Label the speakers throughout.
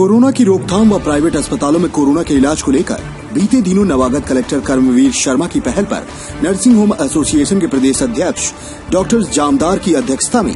Speaker 1: Corona की रोकथाम व प्राइवेट अस्पतालों में कोरोना के इलाज को लेकर बीते दिनों नवागत कलेक्टर कर्मवीर शर्मा की पहल पर नर्सिंग होम एसोसिएशन के प्रदेश अध्यक्ष डॉक्टर जामदार की अध्यक्षता में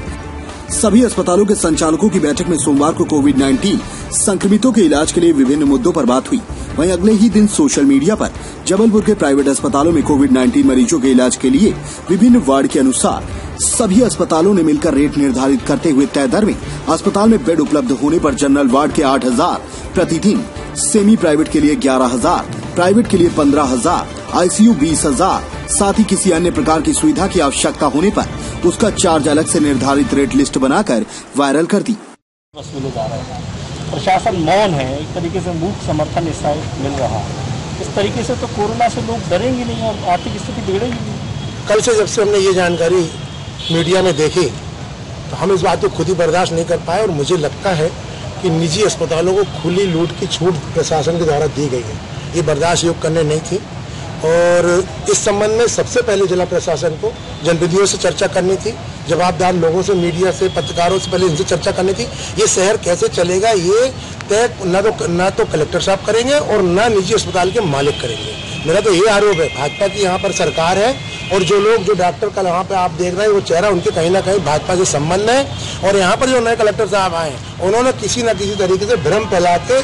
Speaker 1: सभी अस्पतालों के संचालकों की बैठक में सोमवार को कोविड-19 संक्रमितों के इलाज के लिए विभिन्न मुद्दों पर बात हुई। वहीं अगले ही दिन सोशल मीडिया पर जबलपुर के प्राइवेट अस्पतालों में कोविड-19 मरीजों के इलाज के लिए विभिन्न वार्ड के अनुसार सभी अस्पतालों ने मिलकर रेट निर्धारित करते हुए तय दर में अस्पताल में बेड उपलब्ध होने पर जनरल वार्ड के 8,000 प्रतिदिन, सेमी प्राइवेट के लिए 11,000, प्राइवेट के लिए 15,000, आईसीयू 20,000, साथ ही किसी अन्य प्रकार की सुविधा की आवश्यकता होने पर उसका चार्ज अलग से निर्धारित रेट लिस्ट बनाकर वायरल कर दी।
Speaker 2: वसूले जा रहे हैं, प्रशासन मौन है, एक तरीके से मूक समर्थन इस साइड मिल रहा है। इस तरीके से तो कोरोना से लोग डरेंगे नहीं और आर्थिक स्थिति बिगड़ेगी नहीं।
Speaker 3: कल से जब से हमने ये जानकारी मीडिया में देखी तो हम इस बात को खुद ही बर्दाश्त नहीं कर पाए और मुझे लगता है कि निजी अस्पतालों को खुली लूट की छूट प्रशासन के द्वारा दी गई है। ये बर्दाश्त योग करने नहीं थी और इस संबंध में सबसे पहले जिला प्रशासन को जनप्रतिनिधियों से चर्चा करनी थी, जवाबदार लोगों से, मीडिया से, पत्रकारों से पहले इनसे चर्चा करनी थी। ये शहर कैसे चलेगा ये तय न तो कलेक्टर साहब करेंगे और न निजी अस्पताल के मालिक करेंगे। मेरा तो ये आरोप है भाजपा की यहाँ पर सरकार है और जो डॉक्टर कल यहाँ पे आप देख रहे हैं वो चेहरा उनके कहीं ना कहीं भाजपा से संबंध है। और यहाँ पर जो नए कलेक्टर साहब आए हैं उन्होंने किसी न किसी तरीके से भ्रम फैला के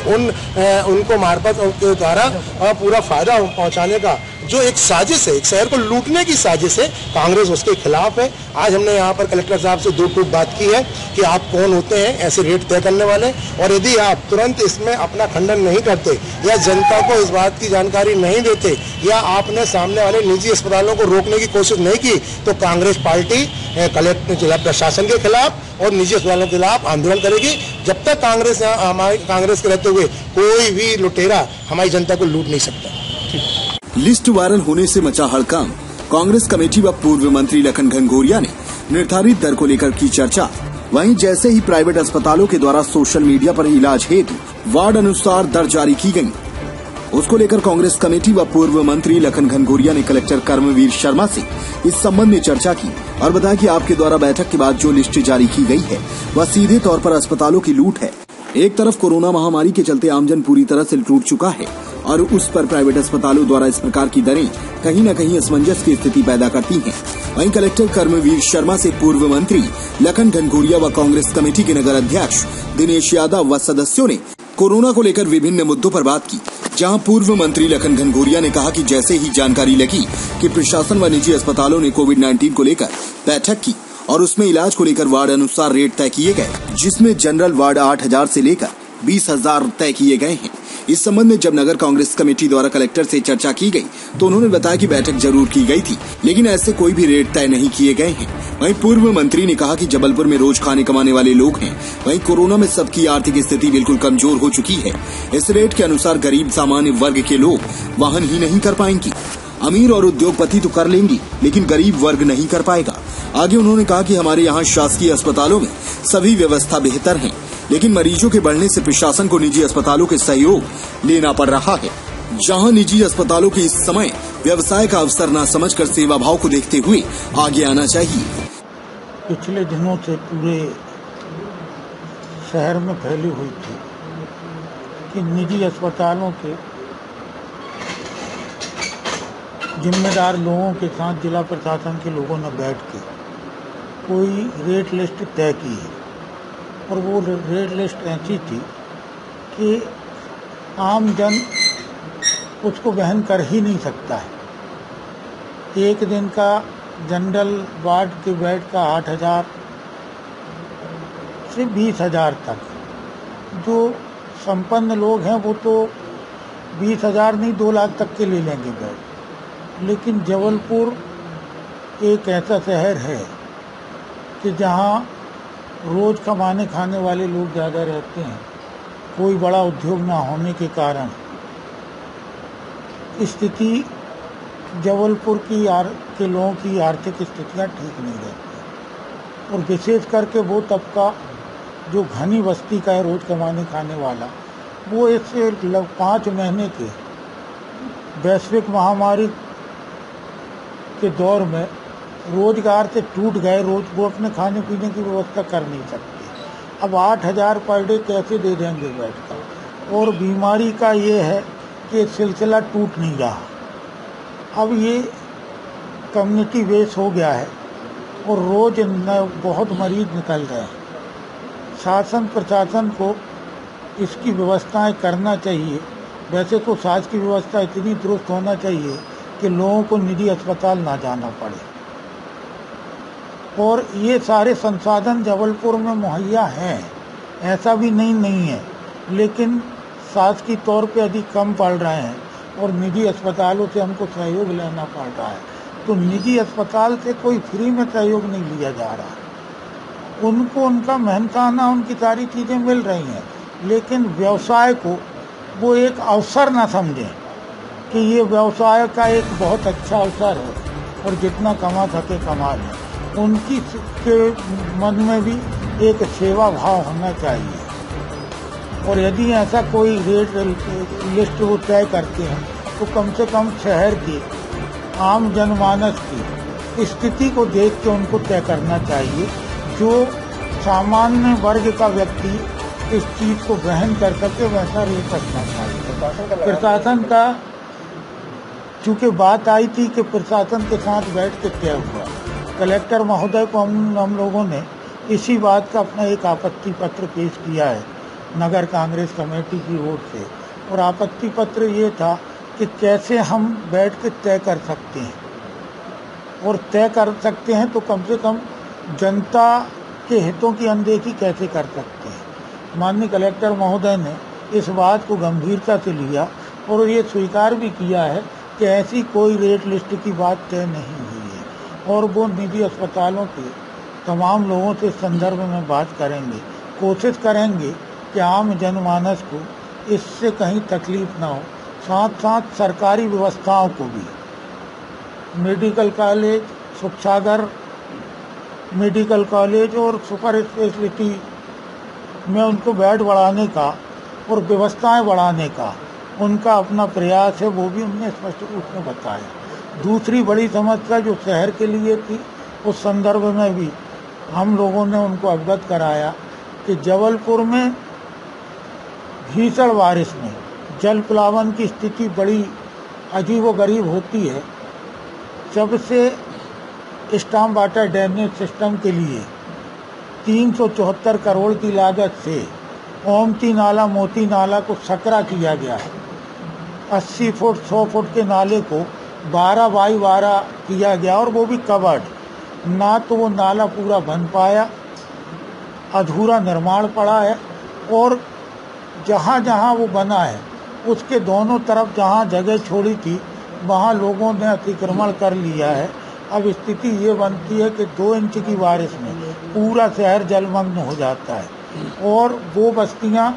Speaker 3: उनको मार्फत के द्वारा पूरा फायदा पहुँचाने का जो एक साजिश है, एक शहर को लूटने की साजिश है, कांग्रेस उसके खिलाफ है। आज हमने यहाँ पर कलेक्टर साहब से 2 टूक बात की है कि आप कौन होते हैं ऐसे रेट तय करने वाले, और यदि आप तुरंत इसमें अपना खंडन नहीं करते या जनता को इस बात की जानकारी नहीं देते या आपने सामने वाले निजी अस्पतालों को रोकने की कोशिश नहीं की तो कांग्रेस पार्टी कलेक्टर जिला प्रशासन के खिलाफ और निजी अस्पतालों के खिलाफ आंदोलन करेगी। जब तक हमारी कांग्रेस के रहते हुए कोई भी लुटेरा हमारी जनता को लूट नहीं सकता।
Speaker 1: लिस्ट वायरल होने से मचा हड़कंप। कांग्रेस कमेटी व पूर्व मंत्री लखन घनघोरिया ने निर्धारित दर को लेकर की चर्चा। वहीं जैसे ही प्राइवेट अस्पतालों के द्वारा सोशल मीडिया पर इलाज हेतु वार्ड अनुसार दर जारी की गई, उसको लेकर कांग्रेस कमेटी व पूर्व मंत्री लखन घनघोरिया ने कलेक्टर कर्मवीर शर्मा से इस संबंध में चर्चा की और बताया कि आपके द्वारा बैठक के बाद जो लिस्ट जारी की गई है वह सीधे तौर पर अस्पतालों की लूट है। एक तरफ कोरोना महामारी के चलते आमजन पूरी तरह से टूट चुका है और उस पर प्राइवेट अस्पतालों द्वारा इस प्रकार की दरें कहीं न कहीं असमंजस की स्थिति पैदा करती हैं। वहीं कलेक्टर कर्मवीर शर्मा से पूर्व मंत्री लखन घनघोरिया व कांग्रेस कमेटी के नगर अध्यक्ष दिनेश यादव व सदस्यों ने कोरोना को लेकर विभिन्न मुद्दों पर बात की, जहां पूर्व मंत्री लखन घनघोरिया ने कहा कि जैसे ही जानकारी लगी कि प्रशासन व निजी अस्पतालों ने कोविड-19 को लेकर बैठक की और उसमें इलाज को लेकर वार्ड अनुसार रेट तय किए गए, जिसमें जनरल वार्ड 8,000 से लेकर 20,000 तय किए गए हैं। इस संबंध में जब नगर कांग्रेस कमेटी द्वारा कलेक्टर से चर्चा की गई तो उन्होंने बताया कि बैठक जरूर की गई थी लेकिन ऐसे कोई भी रेट तय नहीं किए गए हैं। वहीं पूर्व मंत्री ने कहा कि जबलपुर में रोज खाने कमाने वाले लोग हैं, वहीं कोरोना में सबकी आर्थिक स्थिति बिल्कुल कमजोर हो चुकी है। इस रेट के अनुसार गरीब सामान्य वर्ग के लोग वहन ही नहीं कर पाएंगे। अमीर और उद्योगपति तो कर लेंगी लेकिन गरीब वर्ग नहीं कर पाएगा। आगे उन्होंने कहा कि हमारे यहाँ शासकीय अस्पतालों में सभी व्यवस्था बेहतर है लेकिन मरीजों के बढ़ने से प्रशासन को निजी अस्पतालों के सहयोग लेना पड़ रहा है, जहां निजी अस्पतालों के इस समय व्यवसाय का अवसर न समझकर सेवा भाव को देखते हुए आगे आना चाहिए।
Speaker 4: पिछले दिनों से पूरे शहर में फैली हुई थी कि निजी अस्पतालों के जिम्मेदार लोगों के साथ जिला प्रशासन के लोगों ने बैठ के कोई रेट लिस्ट तय की है और वो रेट लिस्ट ऐसी थी कि आम जन उसको वहन कर ही नहीं सकता है। एक दिन का जनरल वार्ड के बेड का 8,000 से 20,000 तक, जो संपन्न लोग हैं वो तो 20,000 नहीं 2 लाख तक के ले लेंगे बेड। लेकिन जबलपुर एक ऐसा शहर है कि जहाँ रोज कमाने खाने वाले लोग ज़्यादा रहते हैं, कोई बड़ा उद्योग ना होने के कारण स्थिति जबलपुर के लोगों की आर्थिक स्थितियाँ ठीक नहीं रहती और विशेष करके वो तबका जो घनी बस्ती का है रोज कमाने खाने वाला, वो इससे 5 महीने के वैश्विक महामारी के दौर में रोजगार से टूट गए। रोज वो अपने खाने पीने की व्यवस्था कर नहीं सकते। अब 8,000 पर डे कैसे दे देंगे बैठ कर। और बीमारी का ये है कि सिलसिला टूट नहीं रहा। अब ये कम्युनिटी बेस हो गया है और रोज बहुत मरीज निकल रहे हैं। शासन प्रशासन को इसकी व्यवस्थाएं करना चाहिए। वैसे तो स्वास्थ्य की व्यवस्था इतनी दुरुस्त होना चाहिए कि लोगों को निजी अस्पताल ना जाना पड़े, और ये सारे संसाधन जबलपुर में मुहैया हैं, ऐसा भी नहीं है, लेकिन शासकीय तौर पे अधिक कम पड़ रहे हैं और निजी अस्पतालों से हमको सहयोग लेना पड़ रहा है। तो निजी अस्पताल से कोई फ्री में सहयोग नहीं लिया जा रहा है, उनको उनका मेहनताना उनकी सारी चीज़ें मिल रही हैं, लेकिन व्यवसाय को वो एक अवसर ना समझें कि ये व्यवसाय का एक बहुत अच्छा अवसर है और जितना कमा सके कमा लें। उनकी के मन में भी एक सेवा भाव होना चाहिए, और यदि ऐसा कोई रेट लिस्ट वो तय करते हैं तो कम से कम शहर की आम जनमानस की स्थिति को देख के उनको तय करना चाहिए। जो सामान्य वर्ग का व्यक्ति इस चीज़ को वहन कर सके वैसा रेट रखना चाहिए। प्रशासन का चूँकि बात आई थी कि प्रशासन के साथ बैठ के तय हुआ, कलेक्टर महोदय को हम लोगों ने इसी बात का अपना एक आपत्ति पत्र पेश किया है नगर कांग्रेस कमेटी की ओर से, और आपत्ति पत्र ये था कि कैसे हम बैठ के तय कर सकते हैं, और तय कर सकते हैं तो कम से कम जनता के हितों की अनदेखी कैसे कर सकते हैं। माननीय कलेक्टर महोदय ने इस बात को गंभीरता से लिया और ये स्वीकार भी किया है कि ऐसी कोई रेट लिस्ट की बात तय नहीं हुई है, और वो निजी अस्पतालों के तमाम लोगों से संदर्भ में बात करेंगे, कोशिश करेंगे कि आम जनमानस को इससे कहीं तकलीफ ना हो। साथ साथ सरकारी व्यवस्थाओं को भी, medical college, Sukhsagar medical college और सुपर स्पेशलिटी में उनको बेड बढ़ाने का और व्यवस्थाएं बढ़ाने का उनका अपना प्रयास है, वो भी उन्होंने स्पष्ट रूप में बताया। दूसरी बड़ी समस्या जो शहर के लिए थी, उस संदर्भ में भी हम लोगों ने उनको अवगत कराया कि जबलपुर में भीषण बारिश में जल प्लावन की स्थिति बड़ी अजीबोगरीब होती है। जब से स्टॉर्म वाटर ड्रेनेज सिस्टम के लिए 374 करोड़ की लागत से ओमती नाला मोती नाला को सकरा किया गया है, 80 फुट 100 फुट के नाले को 12 बाई 12 किया गया, और वो भी कवर्ड, ना तो वो नाला पूरा बन पाया, अधूरा निर्माण पड़ा है, और जहाँ जहाँ वो बना है उसके दोनों तरफ जहाँ जगह छोड़ी थी वहाँ लोगों ने अतिक्रमण कर लिया है। अब स्थिति ये बनती है कि 2 इंच की बारिश में पूरा शहर जलमग्न हो जाता है, और वो बस्तियाँ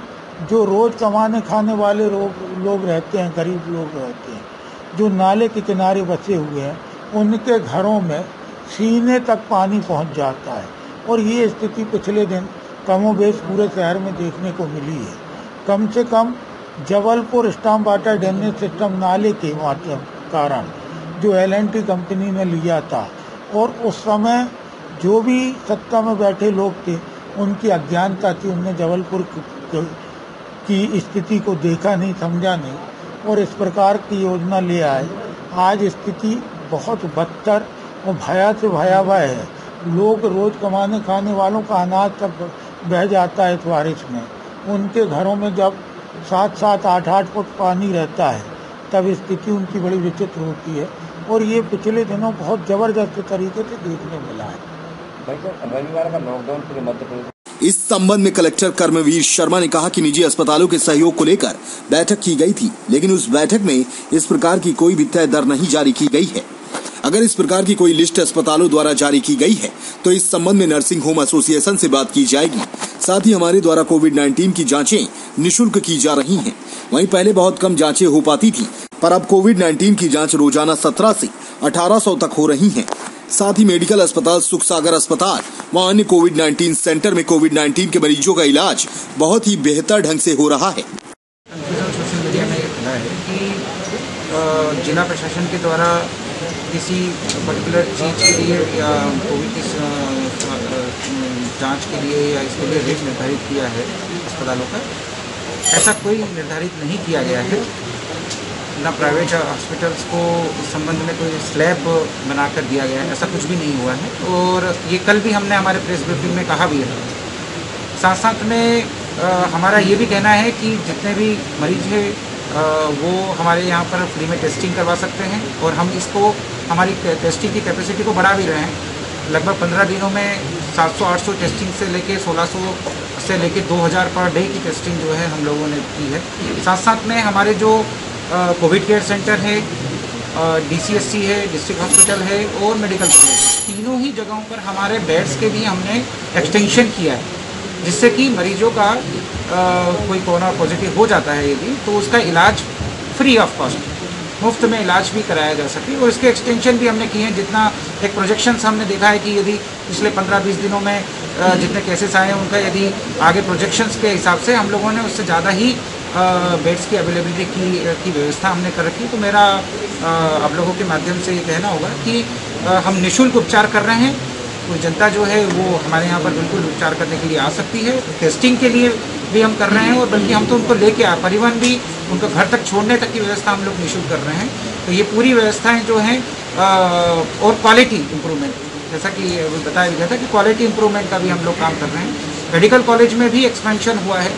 Speaker 4: जो रोज़ कमाने खाने वाले लोग रहते हैं, गरीब लोग रहते हैं, जो नाले के किनारे बसे हुए हैं, उनके घरों में सीने तक पानी पहुंच जाता है। और ये स्थिति पिछले दिन कमोबेश पूरे शहर में देखने को मिली है। कम से कम Jabalpur storm water drainage system नाले के माध्यम कारण जो L&T कंपनी ने लिया था, और उस समय जो भी सत्ता में बैठे लोग थे उनकी अज्ञानता थी, उनने जबलपुर की स्थिति को देखा नहीं, समझा नहीं, और इस प्रकार की योजना ले आए। आज स्थिति बहुत बदतर और भयावह है। लोग रोज़ कमाने खाने वालों का अनाज तक बह जाता है इस बारिश में। उनके घरों में जब 7-7, 8-8 फुट पानी रहता है तब स्थिति उनकी बड़ी विचित्र होती है, और ये पिछले दिनों बहुत ज़बरदस्त तरीके से देखने मिला है।
Speaker 5: रविवार का लॉकडाउन पूरे मध्य प्रदेश।
Speaker 1: इस संबंध में कलेक्टर कर्मवीर शर्मा ने कहा कि निजी अस्पतालों के सहयोग को लेकर बैठक की गई थी, लेकिन उस बैठक में इस प्रकार की कोई भी तय दर नहीं जारी की गई है। अगर इस प्रकार की कोई लिस्ट अस्पतालों द्वारा जारी की गई है तो इस संबंध में नर्सिंग होम एसोसिएशन से बात की जाएगी। साथ ही हमारे द्वारा कोविड-19 की जांचें निःशुल्क की जा रही हैं। वहीं पहले बहुत कम जांचें हो पाती थी, पर अब कोविड-19 की जांच रोजाना 17 से 1800 तक हो रही हैं। साथ ही मेडिकल अस्पताल, सुखसागर अस्पताल व अन्य कोविड-19 सेंटर में कोविड-19 के मरीजों का इलाज बहुत ही बेहतर ढंग से हो रहा है।
Speaker 5: सोशल मीडिया में खुला है कि जिला प्रशासन के द्वारा किसी पर्टिकुलर चीज़ के लिए या कोविड की जांच के लिए या इसके लिए रेट निर्धारित किया है अस्पतालों का, ऐसा कोई निर्धारित नहीं किया गया है, ना प्राइवेट हॉस्पिटल्स को इस संबंध में कोई स्लैब बनाकर दिया गया है, ऐसा कुछ भी नहीं हुआ है। और ये कल भी हमने हमारे प्रेस ब्रीफिंग में कहा भी है। साथ साथ में हमारा ये भी कहना है कि जितने भी मरीज हैं वो हमारे यहाँ पर फ्री में टेस्टिंग करवा सकते हैं, और हम इसको हमारी टेस्टिंग की कैपेसिटी को बढ़ा भी रहे हैं। लगभग 15 दिनों में 700-800 टेस्टिंग से लेके 1600 से लेके 2000 पर डे की टेस्टिंग जो है हम लोगों ने की है। साथ साथ में हमारे जो कोविड केयर सेंटर है, DCSC है, डिस्ट्रिक्ट हॉस्पिटल है और मेडिकल कॉलेज, तीनों ही जगहों पर हमारे बेड्स के भी हमने एक्सटेंशन किया है, जिससे कि मरीजों का कोई कोरोना पॉजिटिव हो जाता है यदि, तो उसका इलाज फ्री ऑफ कॉस्ट, मुफ्त में इलाज भी कराया जा सके। और इसके एक्सटेंशन भी हमने किए हैं। जितना एक प्रोजेक्शंस हमने देखा है कि यदि पिछले 15-20 दिनों में जितने केसेस आए हैं उनका यदि आगे प्रोजेक्शंस के हिसाब से हम लोगों ने उससे ज़्यादा ही बेड्स की अवेलेबिलिटी की व्यवस्था हमने कर रखी। तो मेरा आप लोगों के माध्यम से ये कहना होगा कि हम निःशुल्क उपचार कर रहे हैं। कोई जनता जो है वो हमारे यहाँ पर बिल्कुल उपचार करने के लिए आ सकती है। टेस्टिंग के लिए भी हम कर रहे हैं, और बल्कि हम तो उनको लेके परिवहन भी उनको घर तक छोड़ने तक की व्यवस्था हम लोग निःशुल्क कर रहे हैं। तो ये पूरी व्यवस्थाएं जो हैं और क्वालिटी इंप्रूवमेंट, जैसा कि बताया गया था कि क्वालिटी इंप्रूवमेंट का भी हम लोग काम कर रहे हैं। मेडिकल कॉलेज में भी एक्सपेंशन हुआ है।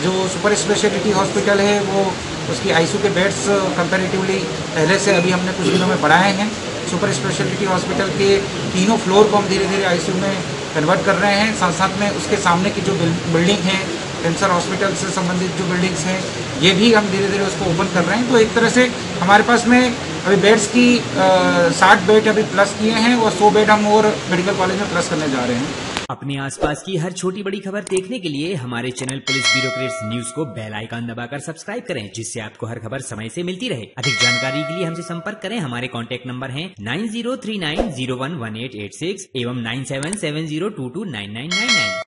Speaker 5: जो सुपर स्पेशलिटी हॉस्पिटल है वो उसकी ICU के बेड्स कंपैरेटिवली पहले से अभी हमने कुछ दिनों में बढ़ाए हैं। सुपर स्पेशलिटी हॉस्पिटल के 3 फ्लोर को हम धीरे धीरे ICU में कन्वर्ट कर रहे हैं। साथ साथ में उसके सामने की जो बिल्डिंग है, कैंसर हॉस्पिटल से संबंधित जो बिल्डिंग्स हैं, ये भी हम धीरे धीरे उसको ओपन कर रहे हैं। तो एक तरह से हमारे पास में अभी बेड्स की 60 बेड अभी प्लस किए हैं, और 100 बेड हम और मेडिकल कॉलेज में प्लस करने जा रहे हैं।
Speaker 6: अपने आसपास की हर छोटी बड़ी खबर देखने के लिए हमारे चैनल पुलिस ब्यूरोक्रेट्स न्यूज को बेल आइकन दबाकर सब्सक्राइब करें, जिससे आपको हर खबर समय से मिलती रहे। अधिक जानकारी के लिए हमसे संपर्क करें। हमारे कॉन्टैक्ट नंबर हैं 9039011886 एवं 9770229999।